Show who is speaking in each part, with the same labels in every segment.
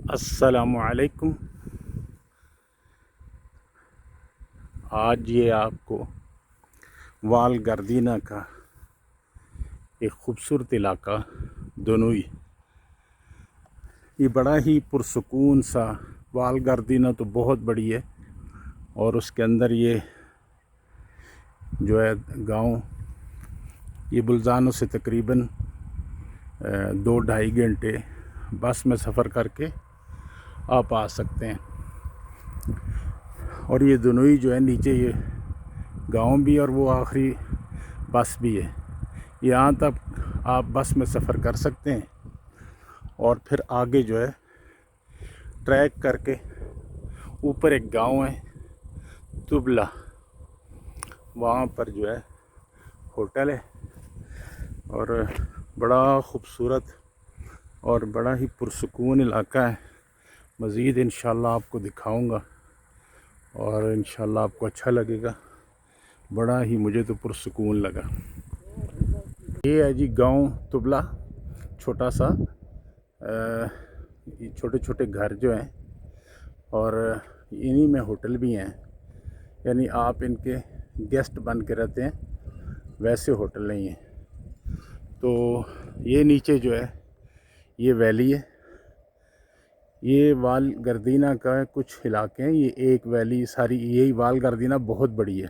Speaker 1: अस्सलामुअलैकुम। आज ये आपको वाल गर्दीना का एक ख़ूबसूरत इलाका दोनोई, ये बड़ा ही पुरसकून सा। वाल गर्दीना तो बहुत बड़ी है और उसके अंदर ये जो है गांव, ये बुल्जानों से तकरीबन 2-2.5 घंटे बस में सफ़र करके आप आ सकते हैं। और ये दोनोई जो है नीचे ये गांव भी और वो आखिरी बस भी है। यहाँ तक आप बस में सफ़र कर सकते हैं और फिर आगे जो है ट्रैक करके ऊपर एक गांव है तुबला, वहाँ पर जो है होटल है और बड़ा ख़ूबसूरत और बड़ा ही पुरसकून इलाका है। मज़ीद इंशाल्लाह आपको दिखाऊंगा और इंशाल्लाह आपको अच्छा लगेगा। बड़ा ही मुझे तो पुरसकून लगा। ये है जी गांव तुबला, छोटा सा। छोटे छोटे घर जो हैं और इन्हीं में होटल भी हैं, यानी आप इनके गेस्ट बन के रहते हैं, वैसे होटल नहीं है। तो ये नीचे जो है ये वैली है। ये वाल गर्दीना का कुछ इलाके हैं, ये एक वैली सारी, यही वाल गर्दीना बहुत बड़ी है।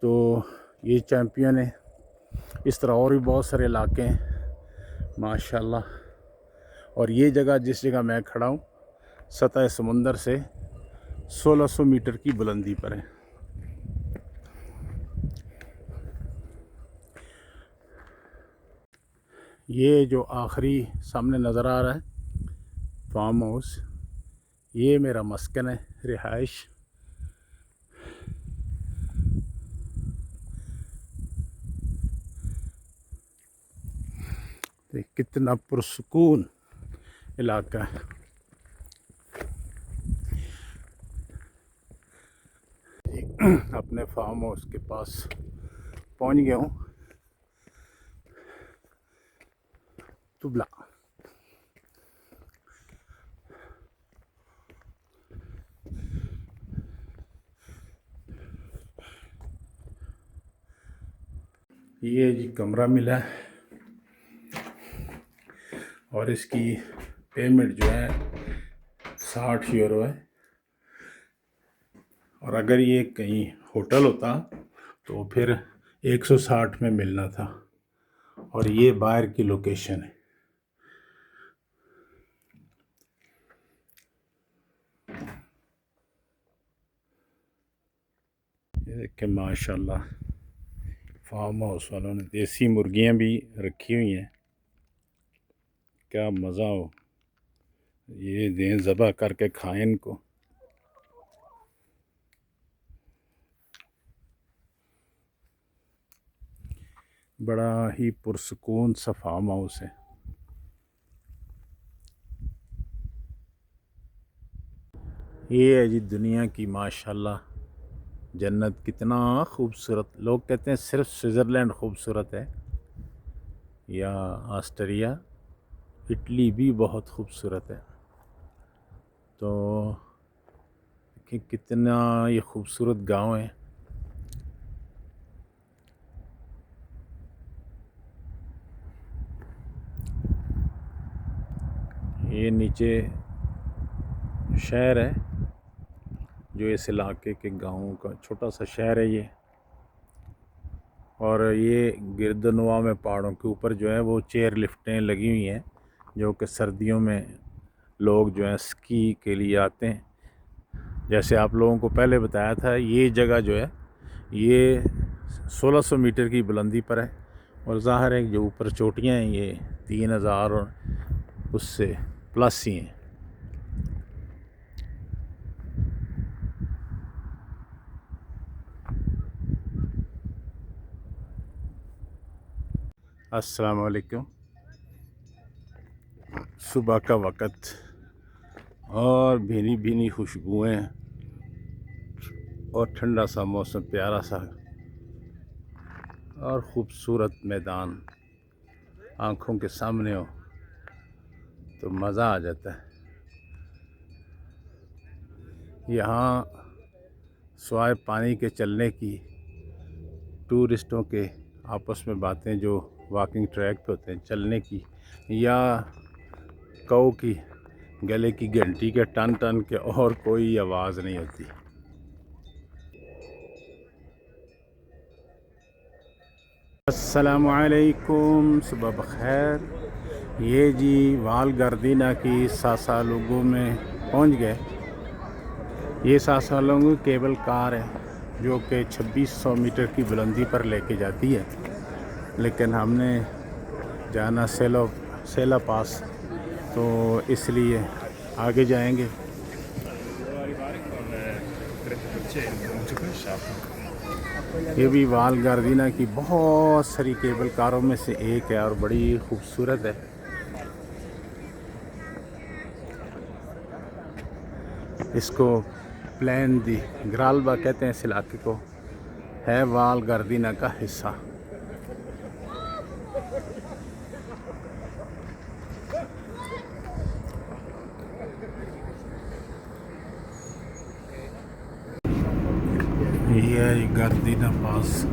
Speaker 1: तो ये चैम्पियन है। इस तरह और भी बहुत सारे इलाके हैं माशाल्लाह। और ये जगह, जिस जगह मैं खड़ा हूँ, सतह समुंदर से 1600 मीटर की बुलंदी पर है। ये जो आखिरी सामने नज़र आ रहा है फार्म हाउस, ये मेरा मस्कन है, रिहाइश। कितना पुरसकून इलाका है। अपने फार्म हाउस के पास पहुंच गया हूँ, तुबला। ये जी कमरा मिला है और इसकी पेमेंट जो है 60 यूरो है। और अगर ये कहीं होटल होता तो फिर 160 में मिलना था। और ये बाहर की लोकेशन है। ये देखें माशाल्लाह, फार्म हाउस वालों ने देसी मुर्गियां भी रखी हुई हैं। क्या मज़ा हो, ये दें ज़बह करके खाएं इनको। बड़ा ही पुरसकून सा फार्म हाउस है। ये है जी दुनिया की माशाल्लाह जन्नत। कितना खूबसूरत। लोग कहते हैं सिर्फ स्विट्ज़रलैंड खूबसूरत है या ऑस्ट्रिया, इटली भी बहुत खूबसूरत है। तो कितना ये खूबसूरत गांव है। ये नीचे शहर है, जो इस इलाके के गाँव का छोटा सा शहर है ये। और ये गिरदनुमा में पहाड़ों के ऊपर जो है वो चेयर लिफ्टें लगी हुई हैं, जो कि सर्दियों में लोग जो है स्की के लिए आते हैं। जैसे आप लोगों को पहले बताया था, ये जगह जो है ये 1600 मीटर की बुलंदी पर है। और ज़ाहिर है जो ऊपर चोटियाँ हैं ये 3000 और उससे प्लस ही हैं। अस्सलाम वालेकुम। सुबह का वक़्त और भीनी भीनी खुशबुएँ और ठंडा सा मौसम, प्यारा सा और ख़ूबसूरत मैदान आँखों के सामने हो तो मज़ा आ जाता है। यहाँ स्वाय पानी के चलने की टूरिस्टों के आपस में बातें जो वॉकिंग ट्रैक पे होते हैं चलने की, या कौ की गले की घंटी के टन टन के और कोई आवाज़ नहीं होती। अस्सलामु अलैकुम, सुबह बखैर। ये जी वाल गर्दीना की सासालुगु में पहुंच गए। ये सासालुगु केबल कार है जो कि 2600 मीटर की बुलंदी पर लेके जाती है, लेकिन हमने जाना सेला पास, तो इसलिए आगे जाएंगे। ये भी वाल गार्दिना की बहुत सारी केबल कारों में से एक है और बड़ी खूबसूरत है। इसको प्लेन दी ग्रालबा कहते हैं इस इलाके को, है वाल गार्दिना का हिस्सा। ये है गार्दिना पास।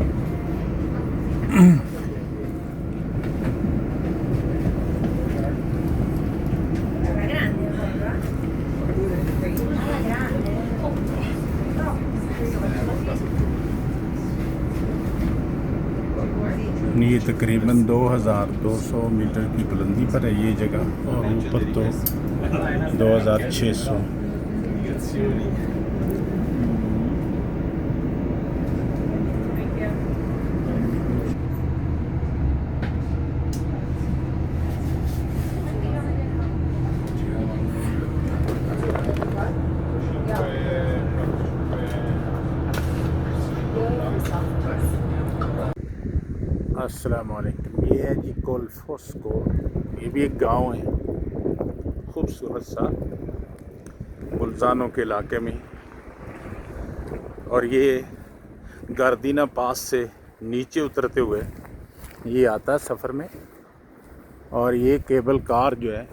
Speaker 1: ये तकरीबन 2200 मीटर की बुलंदी पर है ये जगह, और ऊपर तो 2600। अस्सलामुअलैकुम। ये है जी कोल्फोस्को। ये भी एक गांव है खूबसूरत सा बुल्जानों के इलाके में, और ये गार्दिना पास से नीचे उतरते हुए ये आता है सफ़र में। और ये केबल कार जो है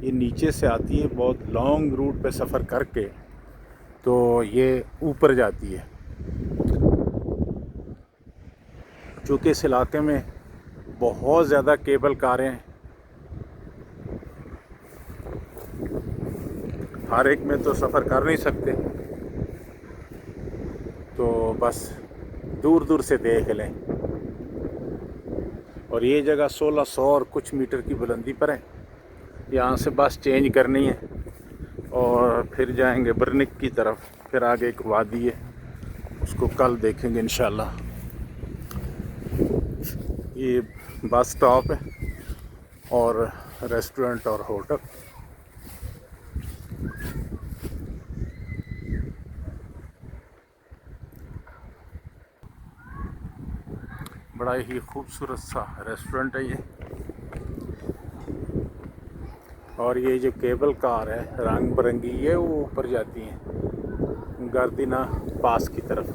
Speaker 1: ये नीचे से आती है, बहुत लॉन्ग रूट पे सफ़र करके तो ये ऊपर जाती है। चूँकि इस इलाके में बहुत ज़्यादा केबल कारें हैं, हर एक में तो सफ़र कर नहीं सकते, तो बस दूर दूर से देख लें। और ये जगह 1600 और कुछ मीटर की बुलंदी पर है। यहाँ से बस चेंज करनी है और फिर जाएंगे बर्निक की तरफ। फिर आगे एक वादी है, उसको कल देखेंगे इंशाल्लाह। ये बस स्टॉप है और रेस्टोरेंट और होटल। बड़ा ही खूबसूरत सा रेस्टोरेंट है ये। और ये जो केबल कार है रंग बिरंगी, ये वो ऊपर जाती हैं गार्दिना पास की तरफ।